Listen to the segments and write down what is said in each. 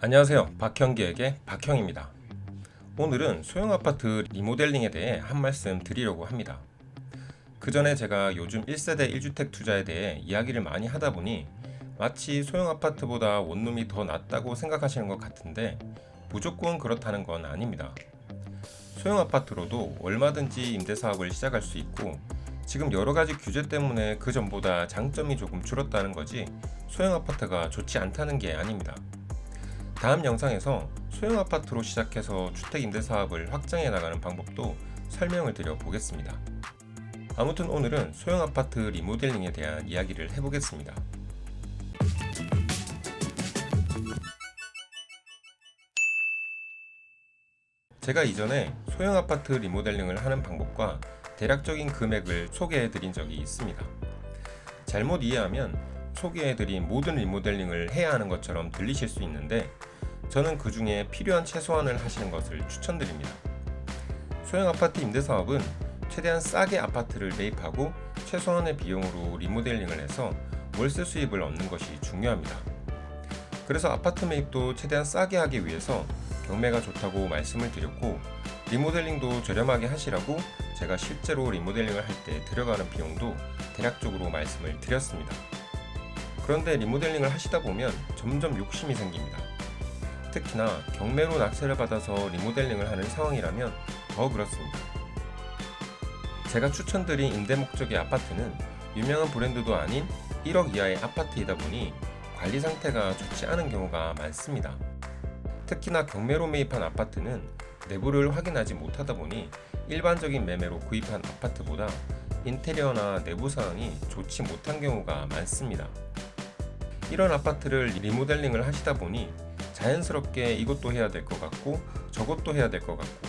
안녕하세요. 박형기에게 박형입니다. 오늘은 소형 아파트 리모델링에 대해 한 말씀 드리려고 합니다. 그 전에 제가 요즘 1세대 1주택 투자에 대해 이야기를 많이 하다 보니 마치 소형 아파트보다 원룸이 더 낫다고 생각하시는 것 같은데 무조건 그렇다는 건 아닙니다. 소형 아파트로도 얼마든지 임대 사업을 시작할 수 있고 지금 여러 가지 규제 때문에 그 전보다 장점이 조금 줄었다는 거지 소형 아파트가 좋지 않다는 게 아닙니다. 다음 영상에서 소형 아파트로 시작해서 주택 임대 사업을 확장해 나가는 방법도 설명을 드려 보겠습니다. 아무튼 오늘은 소형 아파트 리모델링에 대한 이야기를 해보겠습니다. 제가 이전에 소형 아파트 리모델링을 하는 방법과 대략적인 금액을 소개해 드린 적이 있습니다. 잘못 이해하면 소개해 드린 모든 리모델링을 해야 하는 것처럼 들리실 수 있는데 저는 그 중에 필요한 최소한을 하시는 것을 추천드립니다. 소형 아파트 임대 사업은 최대한 싸게 아파트를 매입하고 최소한의 비용으로 리모델링을 해서 월세 수입을 얻는 것이 중요합니다. 그래서 아파트 매입도 최대한 싸게 하기 위해서 경매가 좋다고 말씀을 드렸고 리모델링도 저렴하게 하시라고 제가 실제로 리모델링을 할 때 들어가는 비용도 대략적으로 말씀을 드렸습니다. 그런데 리모델링을 하시다 보면 점점 욕심이 생깁니다. 특히나 경매로 낙찰을 받아서 리모델링을 하는 상황이라면 더 그렇습니다. 제가 추천드린 임대 목적의 아파트는 유명한 브랜드도 아닌 1억 이하의 아파트이다 보니 관리 상태가 좋지 않은 경우가 많습니다. 특히나 경매로 매입한 아파트는 내부를 확인하지 못하다 보니 일반적인 매매로 구입한 아파트보다 인테리어나 내부 사항이 좋지 못한 경우가 많습니다. 이런 아파트를 리모델링을 하시다 보니 자연스럽게 이것도 해야 될 것 같고 저것도 해야 될 것 같고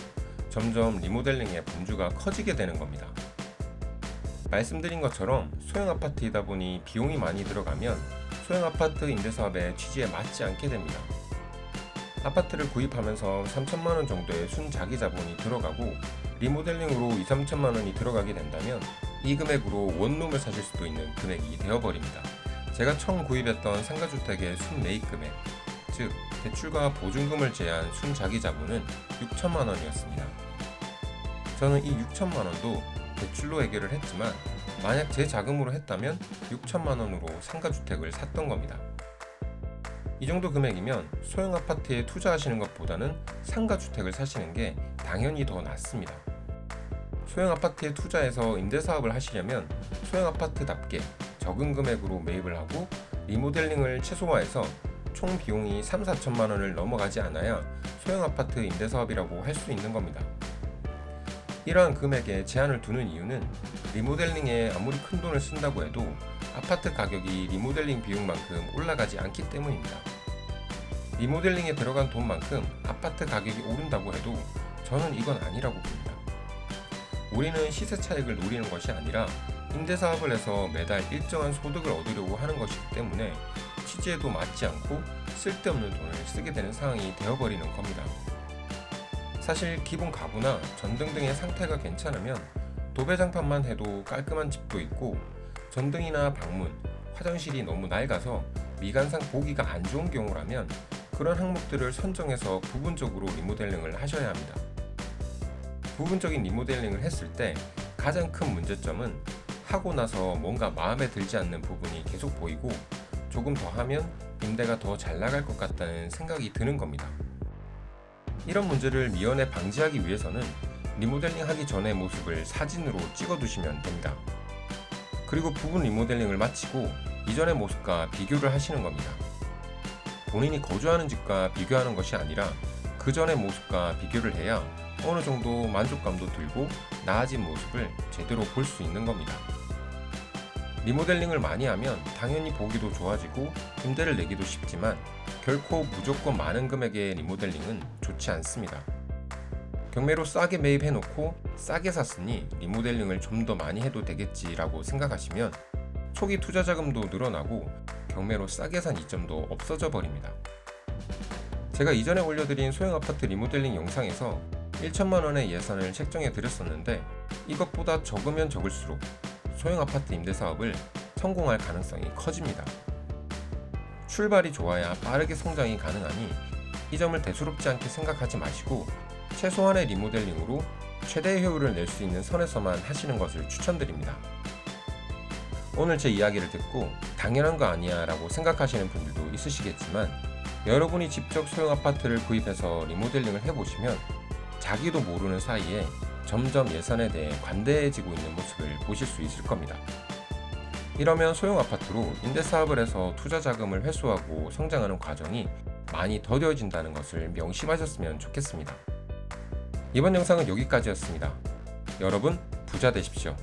점점 리모델링의 범주가 커지게 되는 겁니다. 말씀드린 것처럼 소형 아파트이다 보니 비용이 많이 들어가면 소형 아파트 임대사업의 취지에 맞지 않게 됩니다. 아파트를 구입하면서 3천만 원 정도의 순자기 자본이 들어가고 리모델링으로 2, 3천만 원이 들어가게 된다면 이 금액으로 원룸을 사실 수도 있는 금액이 되어버립니다. 제가 처음 구입했던 상가주택의 순매입 금액, 즉 대출과 보증금을 제한 순자기 자본은 6천만 원이었습니다. 저는 이 6천만 원도 대출로 해결을 했지만 만약 제 자금으로 했다면 6천만 원으로 상가주택을 샀던 겁니다. 이 정도 금액이면 소형 아파트에 투자하시는 것보다는 상가주택을 사시는 게 당연히 더 낫습니다. 소형 아파트에 투자해서 임대사업을 하시려면 소형 아파트답게 적은 금액으로 매입을 하고 리모델링을 최소화해서 총 비용이 3, 4천만 원을 넘어가지 않아야 소형 아파트 임대사업이라고 할 수 있는 겁니다. 이러한 금액에 제한을 두는 이유는 리모델링에 아무리 큰 돈을 쓴다고 해도 아파트 가격이 리모델링 비용만큼 올라가지 않기 때문입니다. 리모델링에 들어간 돈만큼 아파트 가격이 오른다고 해도 저는 이건 아니라고 봅니다. 우리는 시세 차익을 노리는 것이 아니라 임대사업을 해서 매달 일정한 소득을 얻으려고 하는 것이기 때문에 취지에도 맞지 않고 쓸데없는 돈을 쓰게 되는 상황이 되어버리는 겁니다. 사실 기본 가구나 전등 등의 상태가 괜찮으면 도배장판만 해도 깔끔한 집도 있고 전등이나 방문, 화장실이 너무 낡아서 미관상 보기가 안 좋은 경우라면 그런 항목들을 선정해서 부분적으로 리모델링을 하셔야 합니다. 부분적인 리모델링을 했을 때 가장 큰 문제점은 하고 나서 뭔가 마음에 들지 않는 부분이 계속 보이고 조금 더 하면 임대가 더 잘 나갈 것 같다는 생각이 드는 겁니다. 이런 문제를 미연에 방지하기 위해서는 리모델링 하기 전의 모습을 사진으로 찍어 두시면 됩니다. 그리고 부분 리모델링을 마치고 이전의 모습과 비교를 하시는 겁니다. 본인이 거주하는 집과 비교하는 것이 아니라 그 전의 모습과 비교를 해야 어느 정도 만족감도 들고 나아진 모습을 제대로 볼 수 있는 겁니다. 리모델링을 많이 하면 당연히 보기도 좋아지고 임대를 내기도 쉽지만 결코 무조건 많은 금액의 리모델링은 좋지 않습니다. 경매로 싸게 매입해놓고 싸게 샀으니 리모델링을 좀 더 많이 해도 되겠지라고 생각하시면 초기 투자 자금도 늘어나고 경매로 싸게 산 이점도 없어져 버립니다. 제가 이전에 올려드린 소형 아파트 리모델링 영상에서 1천만 원의 예산을 책정해 드렸었는데 이것보다 적으면 적을수록 소형 아파트 임대 사업을 성공할 가능성이 커집니다. 출발이 좋아야 빠르게 성장이 가능하니 이 점을 대수롭지 않게 생각하지 마시고 최소한의 리모델링으로 최대의 효율을 낼 수 있는 선에서만 하시는 것을 추천드립니다. 오늘 제 이야기를 듣고 당연한 거 아니야 라고 생각하시는 분들도 있으시겠지만 여러분이 직접 소형 아파트를 구입해서 리모델링을 해보시면 자기도 모르는 사이에 점점 예산에 대해 관대해지고 있는 모습을 보실 수 있을 겁니다. 이러면 소형 아파트로 임대사업을 해서 투자 자금을 회수하고 성장하는 과정이 많이 더뎌진다는 것을 명심하셨으면 좋겠습니다. 이번 영상은 여기까지였습니다. 여러분 부자 되십시오.